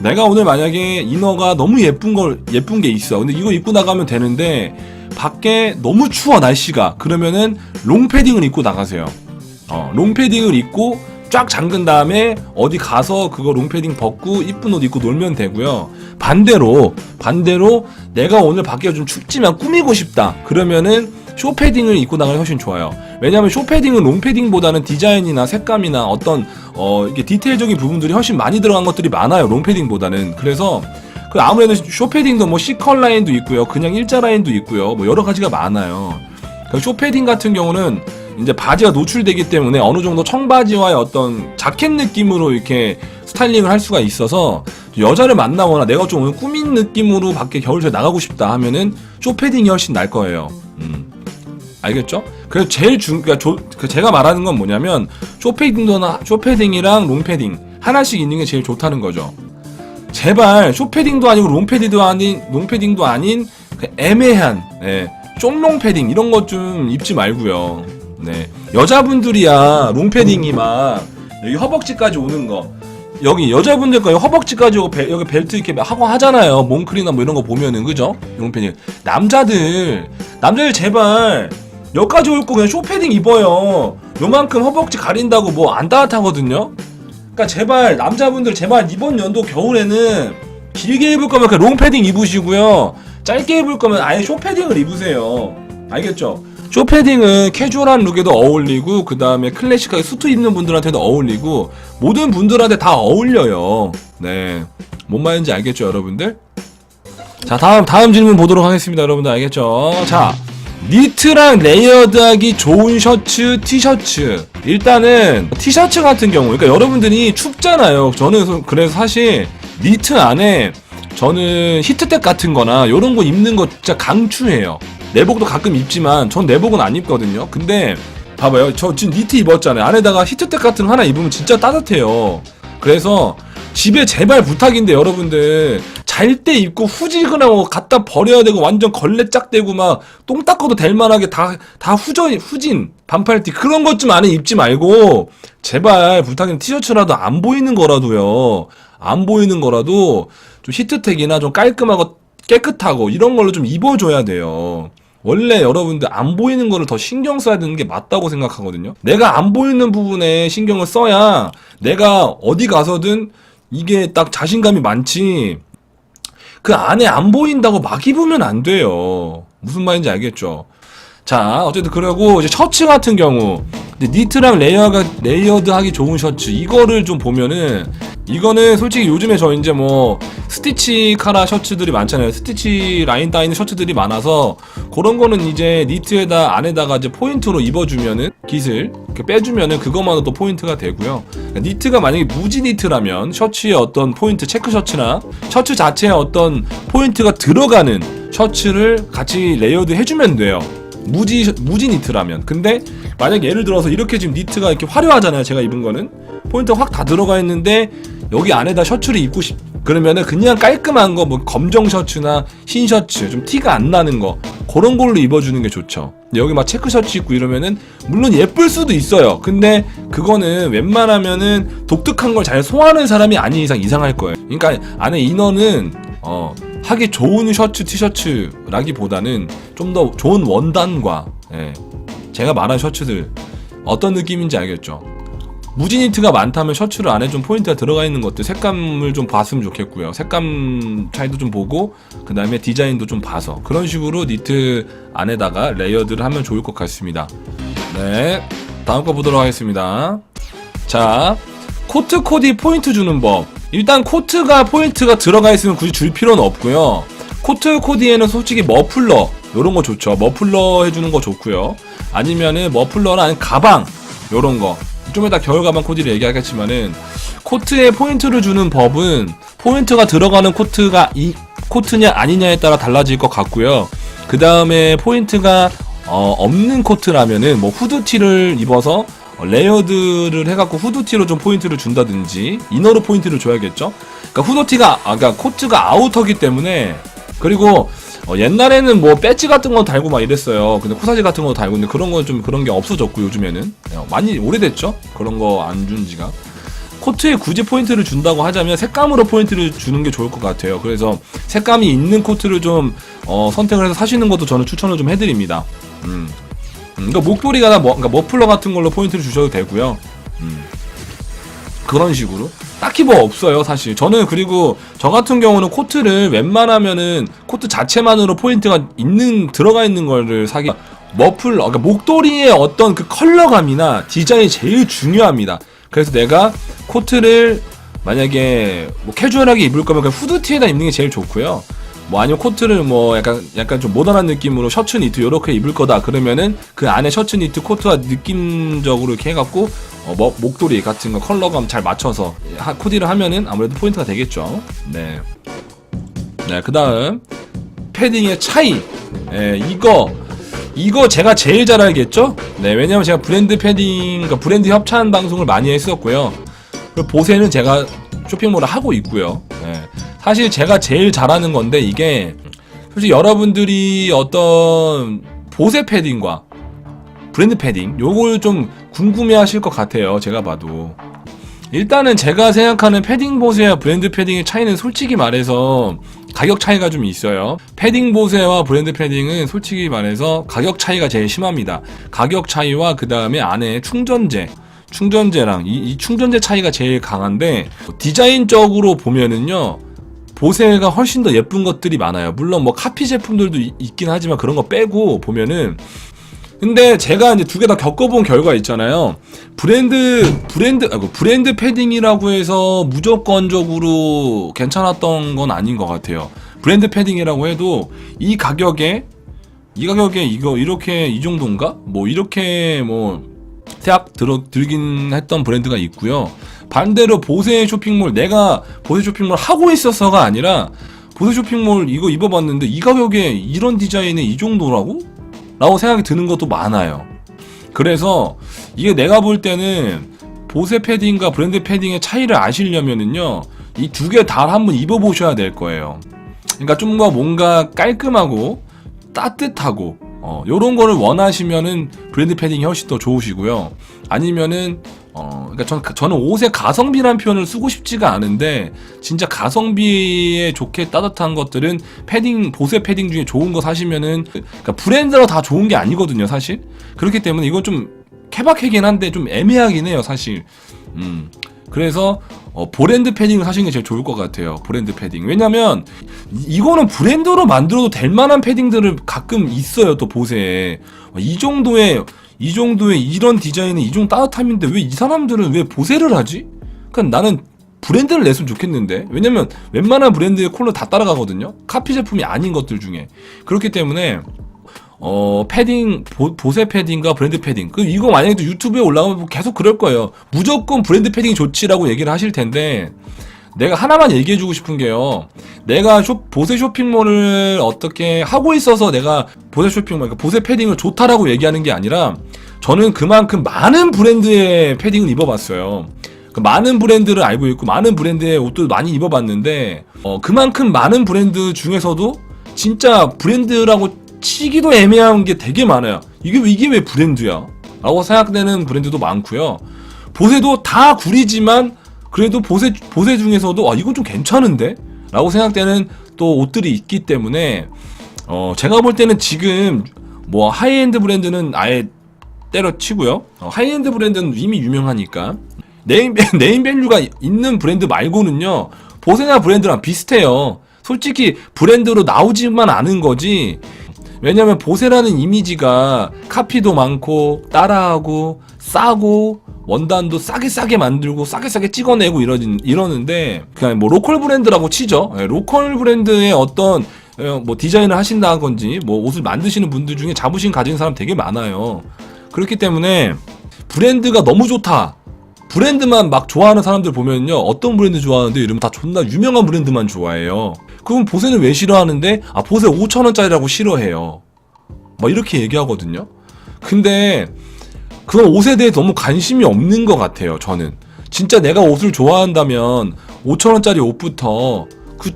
내가 오늘 만약에 이너가 너무 예쁜 게 있어. 근데 이거 입고 나가면 되는데 밖에 너무 추워 날씨가. 그러면은 롱패딩을 입고 나가세요. 롱패딩을 입고 쫙 잠근 다음에 어디 가서 그거 롱패딩 벗고 이쁜 옷 입고 놀면 되고요. 반대로 내가 오늘 밖에 좀 춥지만 꾸미고 싶다. 그러면은 쇼패딩을 입고 나가는 게 훨씬 좋아요. 왜냐하면 쇼패딩은 롱패딩보다는 디자인이나 색감이나 어떤 이게 디테일적인 부분들이 훨씬 많이 들어간 것들이 많아요. 롱패딩보다는. 그래서 아무래도 쇼패딩도 뭐 C컬 라인도 있고요. 그냥 일자 라인도 있고요. 뭐 여러 가지가 많아요. 쇼패딩 같은 경우는 이제 바지가 노출되기 때문에 어느 정도 청바지와의 어떤 자켓 느낌으로 이렇게 스타일링을 할 수가 있어서 여자를 만나거나 내가 좀 오늘 꾸민 느낌으로 밖에 겨울철에 나가고 싶다 하면은 쇼패딩이 훨씬 날 거예요. 알겠죠? 그래서 제일 제가 말하는 건 뭐냐면 쇼패딩이랑 롱패딩 하나씩 있는 게 제일 좋다는 거죠. 제발 쇼패딩도 아니고 롱패딩도 아닌 그 애매한 쫑롱패딩 이런 것 좀 입지 말고요. 네. 여자분들이야 롱패딩이 막 여기 허벅지까지 오는 거 여기 여자분들 거 허벅지까지 오고 여기 벨트 이렇게 하고 하잖아요. 몽클이나 뭐 이런 거 보면은 그죠? 롱패딩 남자들 제발 여기까지 올 거 그냥 쇼패딩 입어요. 요만큼 허벅지 가린다고 뭐 안 따뜻하거든요. 그러니까 제발 남자분들 제발 이번 연도 겨울에는 길게 입을 거면 그냥 롱패딩 입으시고요. 짧게 입을 거면 아예 쇼패딩을 입으세요. 알겠죠? 쇼패딩은 캐주얼한 룩에도 어울리고 그 다음에 클래식하게 수트 입는 분들한테도 어울리고 모든 분들한테 다 어울려요. 네, 뭔 말인지 알겠죠 여러분들? 자, 다음 질문 보도록 하겠습니다. 여러분들 알겠죠? 자, 니트랑 레이어드하기 좋은 셔츠, 티셔츠. 일단은 티셔츠 같은 경우 그러니까 여러분들이 춥잖아요. 저는 그래서 사실 니트 안에 저는 히트텍 같은 거나 요런 거 입는 거 진짜 강추해요. 내복도 가끔 입지만 전 내복은 안 입거든요. 근데 봐봐요. 저 지금 니트 입었잖아요. 안에다가 히트텍 같은 거 하나 입으면 진짜 따뜻해요. 그래서 집에 제발 부탁인데 여러분들 잘 때 입고 후지근하고 갖다 버려야 되고 완전 걸레 짝대고 막 똥 닦아도 될 만하게 다 후진 반팔티 그런 것 좀 안에 입지 말고 제발 부탁인데 티셔츠라도 안 보이는 거라도요. 안 보이는 거라도 좀 히트텍이나 좀 깔끔하고 깨끗하고 이런 걸로 좀 입어줘야 돼요. 원래 여러분들 안 보이는 거를 더 신경 써야 되는 게 맞다고 생각하거든요. 내가 안 보이는 부분에 신경을 써야 내가 어디 가서든 이게 딱 자신감이 많지. 그 안에 안 보인다고 막 입으면 안 돼요. 무슨 말인지 알겠죠? 자, 어쨌든 그러고 이제 셔츠 같은 경우 니트랑 레이어드하기 좋은 셔츠 이거를 좀 보면은 이거는 솔직히 요즘에 저 이제 뭐 스티치 카라 셔츠들이 많잖아요. 스티치 라인 따있는 셔츠들이 많아서 그런 거는 이제 니트에다 안에다가 이제 포인트로 입어주면은 깃을 이렇게 빼주면은 그것만으로도 포인트가 되고요. 그러니까 니트가 만약에 무지 니트라면 셔츠에 어떤 포인트 체크 셔츠나 셔츠 자체에 어떤 포인트가 들어가는 셔츠를 같이 레이어드 해주면 돼요. 무지 니트라면. 근데 만약 예를 들어서 이렇게 지금 니트가 이렇게 화려하잖아요. 제가 입은 거는 포인트가 확 다 들어가 있는데 여기 안에다 셔츠를 입고 그러면은 그냥 깔끔한 거 뭐 검정 셔츠나 흰 셔츠 좀 티가 안 나는 거 그런 걸로 입어주는 게 좋죠. 여기 막 체크 셔츠 입고 이러면은 물론 예쁠 수도 있어요. 근데 그거는 웬만하면은 독특한 걸 잘 소화하는 사람이 아닌 이상 이상할 거예요. 그러니까 안에 이너는 하기 좋은 셔츠 티셔츠라기보다는 좀 더 좋은 원단과 제가 말한 셔츠들 어떤 느낌인지 알겠죠? 무지 니트가 많다면 셔츠를 안에 좀 포인트가 들어가 있는 것들 색감을 좀 봤으면 좋겠고요. 색감 차이도 좀 보고 그 다음에 디자인도 좀 봐서 그런 식으로 니트 안에다가 레이어드를 하면 좋을 것 같습니다. 네, 다음 거 보도록 하겠습니다. 자, 코트 코디 포인트 주는 법. 일단 코트가 포인트가 들어가 있으면 굳이 줄 필요는 없고요. 코트 코디에는 솔직히 머플러 요런 거 좋죠. 머플러 해주는 거 좋고요. 아니면은 머플러나 아니면 가방 요런 거. 좀 이따 겨울 가방 코디를 얘기하겠지만은 코트에 포인트를 주는 법은 포인트가 들어가는 코트가 이 코트냐 아니냐에 따라 달라질 것 같고요. 그 다음에 포인트가 없는 코트라면은 뭐 후드티를 입어서 레이어드를 해갖고 후드티로 좀 포인트를 준다든지 이너로 포인트를 줘야겠죠. 그러니까 그러니까 코트가 아우터기 때문에. 그리고 옛날에는 뭐 배지 같은 거 달고 막 이랬어요. 근데 코사지 같은 거 달고. 근데 그런 건 좀 그런 게 없어졌고 요즘에는 많이 오래됐죠. 그런 거 안 준 지가. 코트에 굳이 포인트를 준다고 하자면 색감으로 포인트를 주는 게 좋을 것 같아요. 그래서 색감이 있는 코트를 좀 선택을 해서 사시는 것도 저는 추천을 좀 해드립니다. 그러니까 목도리가 그러니까 머플러 같은 걸로 포인트를 주셔도 되고요. 그런 식으로 딱히 뭐 없어요 사실. 저는 그리고 저 같은 경우는 코트를 웬만하면은 코트 자체만으로 포인트가 들어가 있는 거를 사기. 머플러 그러니까 목도리의 어떤 그 컬러감이나 디자인이 제일 중요합니다. 그래서 내가 코트를 만약에 뭐 캐주얼하게 입을 거면 그냥 후드티에다 입는 게 제일 좋고요. 뭐 아니면 코트를 뭐 약간 좀 모던한 느낌으로 셔츠 니트 요렇게 입을 거다 그러면은 그 안에 셔츠 니트 코트와 느낌적으로 이렇게 해갖고 목도리 같은 거 컬러감 잘 맞춰서 코디를 하면은 아무래도 포인트가 되겠죠. 네, 그 다음 패딩의 차이. 이거 제가 제일 잘 알겠죠? 네, 왜냐면 제가 브랜드 패딩, 그러니까 브랜드 협찬 방송을 많이 했었고요. 그리고 보세는 제가 쇼핑몰을 하고 있고요. 네. 사실 제가 제일 잘하는 건데 이게 솔직히 여러분들이 어떤 보세 패딩과 브랜드 패딩 요걸 좀 궁금해 하실 것 같아요. 제가 봐도 일단은 제가 생각하는 패딩 보세와 브랜드 패딩의 차이는 솔직히 말해서 가격 차이가 좀 있어요. 패딩 보세와 브랜드 패딩은 솔직히 말해서 가격 차이가 제일 심합니다. 가격 차이와 그 다음에 안에 충전재랑 이 충전재 차이가 제일 강한데 디자인적으로 보면은요 보세가 훨씬 더 예쁜 것들이 많아요. 물론 뭐 카피 제품들도 있긴 하지만 그런 거 빼고 보면은 근데 제가 이제 두 개 다 겪어본 결과 있잖아요. 브랜드 패딩이라고 해서 무조건적으로 괜찮았던 건 아닌 것 같아요. 브랜드 패딩이라고 해도 이 가격에 이거 이렇게 이 정도인가? 뭐 이렇게 뭐 대학 들긴 했던 브랜드가 있고요. 반대로 보세 쇼핑몰 내가 보세 쇼핑몰 하고 있었어가 아니라 보세 쇼핑몰 이거 입어봤는데 이 가격에 이런 디자인에 이 정도라고? 라고 생각이 드는 것도 많아요. 그래서 이게 내가 볼 때는 보세 패딩과 브랜드 패딩의 차이를 아시려면은요 이 두 개 다 한번 입어보셔야 될 거예요. 그러니까 좀 더 뭔가 깔끔하고 따뜻하고 요런 거를 원하시면은 브랜드 패딩이 훨씬 더 좋으시고요. 아니면은 그러니까 저는 옷에 가성비라는 표현을 쓰고 싶지가 않은데 진짜 가성비에 좋게 따뜻한 것들은 보세 패딩 중에 좋은 거 사시면은 그러니까 브랜드로 다 좋은 게 아니거든요 사실. 그렇기 때문에 이건 좀 케바케긴 한데 좀 애매하긴 해요 사실. 그래서 브랜드 패딩을 사시는 게 제일 좋을 것 같아요. 브랜드 패딩. 왜냐면 이거는 브랜드로 만들어도 될 만한 패딩들을 가끔 있어요. 또 보세에 이 정도의 이런 디자인은 이 정도 따뜻함인데 왜 이 사람들은 왜 보세를 하지? 그러니까 나는 브랜드를 냈으면 좋겠는데. 왜냐면 웬만한 브랜드의 콜러 다 따라가거든요. 카피 제품이 아닌 것들 중에. 그렇기 때문에 패딩, 보세 패딩과 브랜드 패딩. 이거 만약에 또 유튜브에 올라가면 계속 그럴 거예요. 무조건 브랜드 패딩이 좋지라고 얘기를 하실 텐데, 내가 하나만 얘기해주고 싶은 게요. 내가 보세 쇼핑몰을 어떻게 하고 있어서 내가 보세 쇼핑몰, 그러니까 보세 패딩을 좋다라고 얘기하는 게 아니라, 저는 그만큼 많은 브랜드의 패딩을 입어봤어요. 많은 브랜드를 알고 있고, 많은 브랜드의 옷도 많이 입어봤는데, 그만큼 많은 브랜드 중에서도 진짜 브랜드라고 치기도 애매한 게 되게 많아요. 이게 왜 브랜드야? 라고 생각되는 브랜드도 많고요. 보세도 다 구리지만 그래도 보세 중에서도 이건 좀 괜찮은데? 라고 생각되는 또 옷들이 있기 때문에 제가 볼 때는 지금 뭐 하이엔드 브랜드는 아예 때려치고요. 하이엔드 브랜드는 이미 유명하니까 네임밸류가 있는 브랜드 말고는요, 보세나 브랜드랑 비슷해요. 솔직히 브랜드로 나오지만 않은 거지. 왜냐면 보세라는 이미지가 카피도 많고 따라하고 싸고 원단도 싸게 만들고 싸게 찍어내고 이러는데, 그냥 뭐 로컬 브랜드라고 치죠. 로컬 브랜드의 어떤 뭐 디자인을 하신다든지 뭐 옷을 만드시는 분들 중에 자부심 가진 사람 되게 많아요. 그렇기 때문에 브랜드가 너무 좋다, 브랜드만 막 좋아하는 사람들 보면요, 어떤 브랜드 좋아하는데 이러면 다 존나 유명한 브랜드만 좋아해요. 그럼 보세는 왜 싫어하는데, 보세 5,000원짜리라고 싫어해요. 막 이렇게 얘기하거든요. 근데 그런 옷에 대해 너무 관심이 없는 것 같아요. 저는 진짜 내가 옷을 좋아한다면 5,000원짜리 옷부터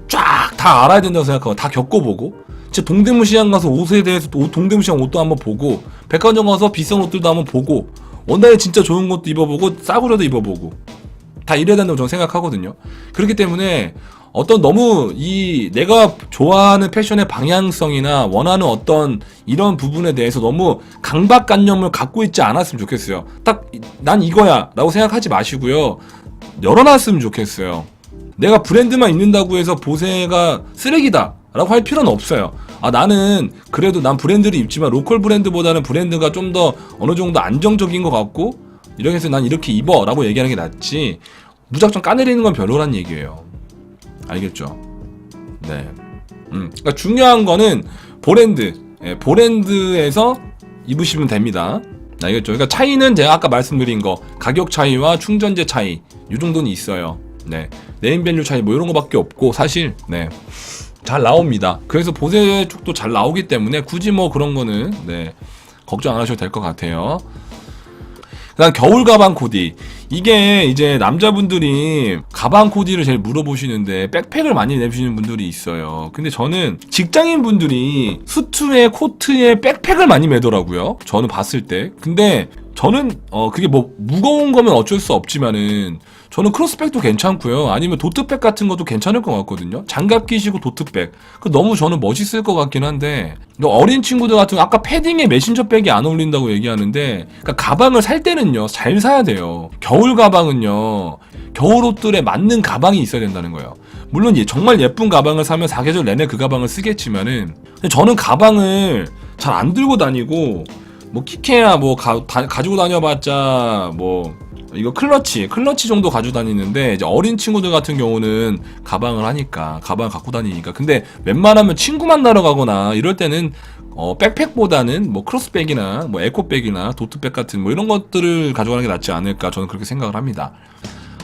쫙 다 알아야 된다고 생각하고 다 겪어보고, 진짜 동대문 시장 가서 옷에 대해서 동대문 시장 옷도 한번 보고, 백화점 가서 비싼 옷들도 한번 보고, 원단이 진짜 좋은 것도 입어보고 싸구려도 입어보고 다 이래야 된다고 저는 생각하거든요. 그렇기 때문에 너무 내가 좋아하는 패션의 방향성이나 원하는 어떤 이런 부분에 대해서 너무 강박관념을 갖고 있지 않았으면 좋겠어요. 딱 난 이거야 라고 생각하지 마시고요, 열어놨으면 좋겠어요. 내가 브랜드만 입는다고 해서 보세가 쓰레기다 라고 할 필요는 없어요. 나는 그래도 난 브랜드를 입지만 로컬 브랜드보다는 브랜드가 좀 더 어느 정도 안정적인 것 같고, 이렇게 해서 난 이렇게 입어 라고 얘기하는 게 낫지, 무작정 까내리는 건 별로란 얘기예요. 알겠죠? 네. 그러니까 중요한 거는 브랜드에서 입으시면 됩니다. 알겠죠? 그러니까 차이는 제가 아까 말씀드린 거, 가격 차이와 충전재 차이, 이 정도는 있어요. 네. 네임밸류 차이 뭐 이런 거밖에 없고, 사실 잘 나옵니다. 그래서 보세 쪽도 잘 나오기 때문에 굳이 뭐 그런 거는 걱정 안 하셔도 될 것 같아요. 그다음 겨울 가방 코디. 이게 이제 남자분들이 가방 코디를 제일 물어보시는데 백팩을 많이 내주시는 분들이 있어요. 근데 저는 직장인 분들이 수트에 코트에 백팩을 많이 매더라고요. 저는 봤을 때. 근데 저는 그게 뭐 무거운 거면 어쩔 수 없지만은 저는 크로스백도 괜찮고요. 아니면 도트백 같은 것도 괜찮을 것 같거든요. 장갑 끼시고 도트백. 너무 저는 멋있을 것 같긴 한데, 어린 친구들 같은 아까 패딩에 메신저백이 안 어울린다고 얘기하는데, 그러니까 가방을 살 때는요, 잘 사야 돼요. 겨울 가방은요, 겨울 옷들에 맞는 가방이 있어야 된다는 거예요. 물론 정말 예쁜 가방을 사면 사계절 내내 그 가방을 쓰겠지만은, 저는 가방을 잘 안 들고 다니고, 뭐 키케야 뭐 가지고 다녀봤자 뭐 이거 클러치 정도 가지고 다니는데, 이제 어린 친구들 같은 경우는 가방을 갖고 다니니까. 근데 웬만하면 친구 만나러 가거나 이럴 때는 백팩보다는 뭐 크로스백이나 뭐 에코백이나 도트백 같은 뭐 이런 것들을 가져가는 게 낫지 않을까, 저는 그렇게 생각을 합니다.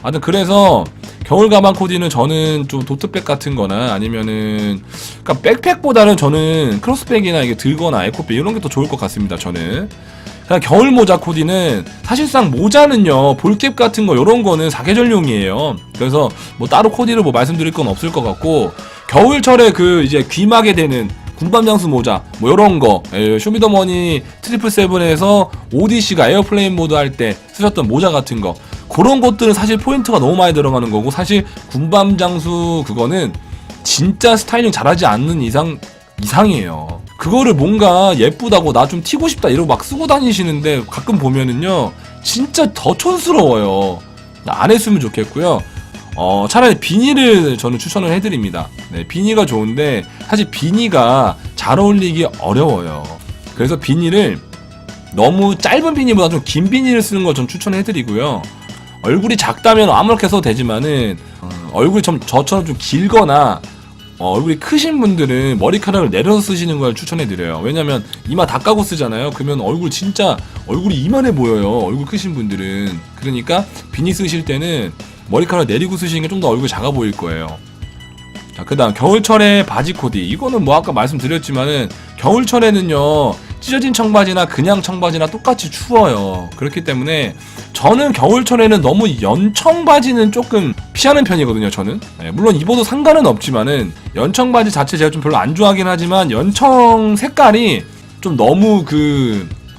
하여튼 그래서 겨울 가방 코디는 저는 좀 도트백 같은 거나 아니면은, 그러니까 백팩보다는 저는 크로스백이나 이게 들거나 에코백 이런 게 더 좋을 것 같습니다. 저는 그냥 겨울 모자 코디는, 사실상 모자는요, 볼캡 같은 거 요런 거는 사계절용이에요. 그래서 뭐 따로 코디를 뭐 말씀드릴 건 없을 것 같고, 겨울철에 이제 귀마개 되는 군밤장수 모자 뭐 요런 거, 쇼미더머니 트리플세븐에서 오디씨가 에어플레인 모드 할 때 쓰셨던 모자 같은 거, 그런 것들은 사실 포인트가 너무 많이 들어가는 거고, 사실 군밤장수 그거는 진짜 스타일링 잘하지 않는 이상이에요. 그거를 뭔가 예쁘다고 나 좀 튀고 싶다 이러고 막 쓰고 다니시는데 가끔 보면은요, 진짜 더 촌스러워요. 안 했으면 좋겠고요. 차라리 비니를 저는 추천을 해드립니다. 네, 비니가 좋은데 사실 비니가 잘 어울리기 어려워요. 그래서 비니를 너무 짧은 비니보다 좀 긴 비니를 쓰는 거 전 추천해드리고요. 얼굴이 작다면 아무렇게 써도 되지만은 얼굴이 저처럼 좀 길거나 얼굴이 크신 분들은 머리카락을 내려서 쓰시는 걸 추천해드려요. 왜냐면 이마 다 까고 쓰잖아요. 그러면 얼굴이 이만해 보여요. 얼굴 크신 분들은. 그러니까 비니 쓰실 때는 머리카락 내리고 쓰시는 게 좀 더 얼굴이 작아 보일 거예요. 자, 그 다음 겨울철에 바지 코디. 이거는 뭐 아까 말씀드렸지만은 겨울철에는요 찢어진 청바지나 그냥 청바지나 똑같이 추워요. 그렇기 때문에 저는 겨울철에는 너무 연청바지는 조금 피하는 편이거든요. 저는 물론 입어도 상관은 없지만은 연청바지 자체 제가 좀 별로 안 좋아하긴 하지만 연청 색깔이 좀 너무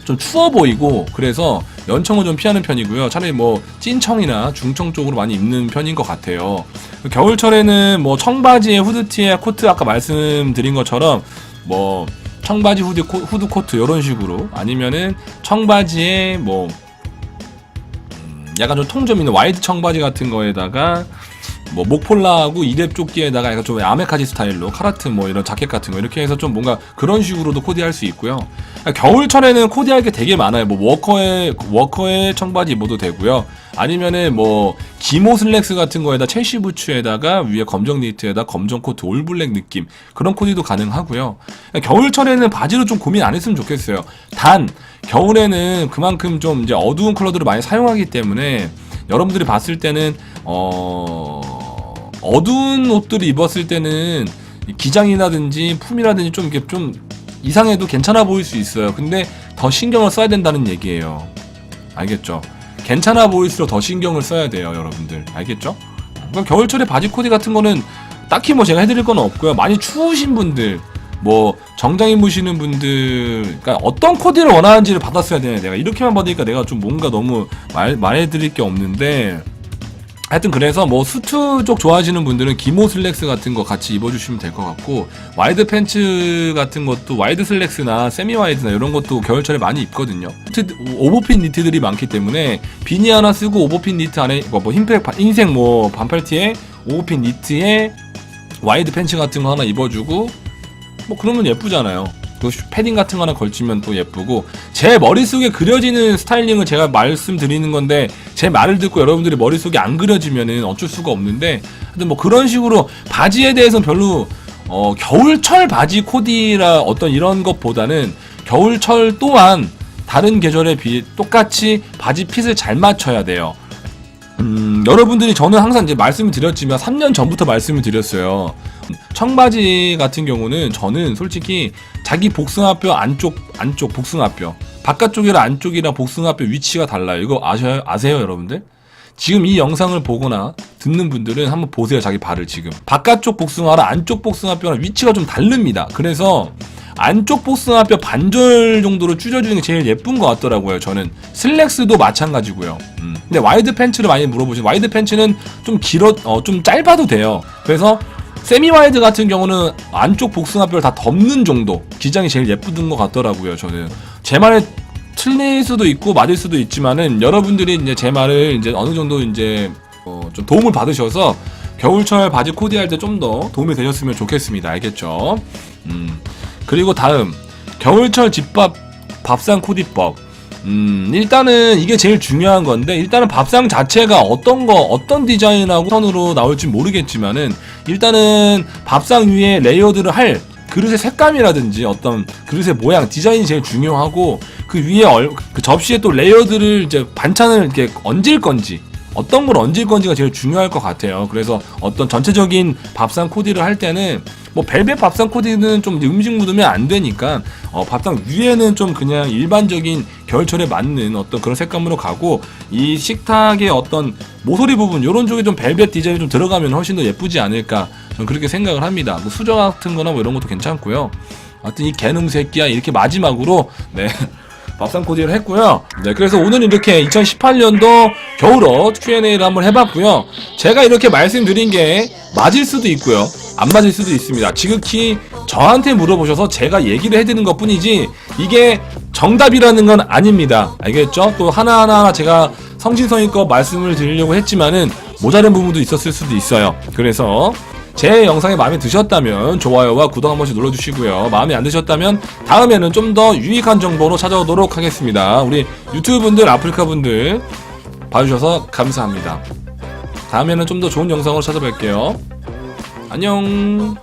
좀 추워 보이고 그래서 연청은 좀 피하는 편이고요. 차라리 뭐 찐청이나 중청 쪽으로 많이 입는 편인 것 같아요. 겨울철에는 뭐 청바지에 후드티에 코트 아까 말씀드린 것처럼 뭐 청바지 후드 코트 이런 식으로 아니면은 청바지에 뭐 약간 좀 통점 있는 와이드 청바지 같은 거에다가 뭐 목폴라하고 2렙 조끼에다가 약간 좀 아메카지 스타일로 카라트 뭐 이런 자켓 같은 거 이렇게 해서 좀 뭔가 그런 식으로도 코디할 수 있고요. 겨울철에는 코디할 게 되게 많아요. 뭐 워커에 청바지 입어도 되고요. 아니면은 뭐 기모 슬랙스 같은 거에다 첼시 부츠에다가 위에 검정 니트에다 검정 코트 올블랙 느낌 그런 코디도 가능하고요. 겨울철에는 바지로 좀 고민 안 했으면 좋겠어요. 단 겨울에는 그만큼 좀 이제 어두운 컬러들을 많이 사용하기 때문에 여러분들이 봤을 때는 어두운 옷들을 입었을 때는 기장이라든지 품이라든지 좀 이렇게 좀 이상해도 괜찮아 보일 수 있어요. 근데 더 신경을 써야 된다는 얘기예요. 알겠죠? 괜찮아 보일수록 더 신경을 써야 돼요, 여러분들. 알겠죠? 그럼 겨울철에 바지 코디 같은 거는 딱히 뭐 제가 해드릴 건 없고요. 많이 추우신 분들, 뭐 정장 입으시는 분들, 그러니까 어떤 코디를 원하는지를 받았어야 되네. 내가 이렇게만 받으니까 내가 좀 뭔가 너무 말해드릴 게 없는데. 하여튼 그래서 뭐 수트 쪽 좋아하시는 분들은 기모 슬랙스 같은 거 같이 입어주시면 될 것 같고 와이드 팬츠 같은 것도 와이드 슬랙스나 세미 와이드나 이런 것도 겨울철에 많이 입거든요. 오버핏 니트들이 많기 때문에 비니 하나 쓰고 오버핏 니트 안에 뭐 흰색 뭐 반팔티에 오버핏 니트에 와이드 팬츠 같은 거 하나 입어주고 뭐 그러면 예쁘잖아요. 그 패딩 같은 거 하나 걸치면 또 예쁘고 제 머릿속에 그려지는 스타일링을 제가 말씀드리는 건데 제 말을 듣고 여러분들이 머릿속에 안 그려지면은 어쩔 수가 없는데 하여튼 뭐 그런 식으로 바지에 대해서는 별로 겨울철 바지 코디라 어떤 이런 것보다는 겨울철 또한 다른 계절에 비해 똑같이 바지 핏을 잘 맞춰야 돼요. 여러분들이 저는 항상 이제 말씀을 드렸지만 3년 전부터 말씀을 드렸어요. 청바지 같은 경우는 저는 솔직히 자기 복숭아뼈 안쪽 복숭아뼈 바깥쪽이랑 안쪽이랑 복숭아뼈 위치가 달라요. 이거 아세요 여러분들? 지금 이 영상을 보거나 듣는 분들은 한번 보세요. 자기 발을 지금 바깥쪽 복숭아랑 안쪽 복숭아뼈랑 위치가 좀 다릅니다. 그래서 안쪽 복숭아뼈 반절 정도로 줄여주는 게 제일 예쁜 것 같더라고요. 저는 슬랙스도 마찬가지고요. 근데 와이드 팬츠를 많이 물어보시면 와이드 팬츠는 좀 좀 짧아도 돼요. 그래서 세미 와이드 같은 경우는 안쪽 복숭아뼈를 다 덮는 정도 기장이 제일 예쁜 것 같더라고요. 저는 제 말에 틀릴 수도 있고 맞을 수도 있지만은 여러분들이 이제 제 말을 이제 어느 정도 이제 좀 도움을 받으셔서 겨울철 바지 코디할 때 좀 더 도움이 되셨으면 좋겠습니다. 알겠죠? 그리고 다음 겨울철 집밥 밥상 코디법. 일단은 이게 제일 중요한 건데 일단은 밥상 자체가 어떤 디자인하고 선으로 나올지 모르겠지만은 일단은 밥상 위에 레이어드를 할 그릇의 색감이라든지 어떤 그릇의 모양 디자인이 제일 중요하고 그 위에 그 접시에 또 레이어드를 이제 반찬을 이렇게 얹을 건지 어떤 걸 얹을 건지가 제일 중요할 것 같아요. 그래서 어떤 전체적인 밥상 코디를 할 때는 뭐 벨벳 밥상 코디는 좀 음식 묻으면 안 되니까 밥상 위에는 좀 그냥 일반적인 겨울철에 맞는 어떤 그런 색감으로 가고 이 식탁의 어떤 모서리 부분 요런 쪽에 좀 벨벳 디자인이 좀 들어가면 훨씬 더 예쁘지 않을까 저는 그렇게 생각을 합니다. 뭐 수저 같은 거나 뭐 이런 것도 괜찮고요. 하여튼 이 개놈 새끼야 이렇게 마지막으로 네 밥상 코디를 했고요. 네, 그래서 오늘 이렇게 2018년도 겨울옷 Q&A를 한번 해봤고요. 제가 이렇게 말씀드린 게 맞을 수도 있고요. 안 맞을 수도 있습니다. 지극히 저한테 물어보셔서 제가 얘기를 해드리는 것 뿐이지 이게 정답이라는 건 아닙니다. 알겠죠? 또 하나하나 제가 성심성의껏 말씀을 드리려고 했지만은 모자른 부분도 있었을 수도 있어요. 그래서 제 영상이 마음에 드셨다면 좋아요와 구독 한 번씩 눌러주시고요. 마음에 안 드셨다면 다음에는 좀 더 유익한 정보로 찾아오도록 하겠습니다. 우리 유튜브 분들, 아프리카 분들 봐주셔서 감사합니다. 다음에는 좀 더 좋은 영상으로 찾아뵐게요. 안녕.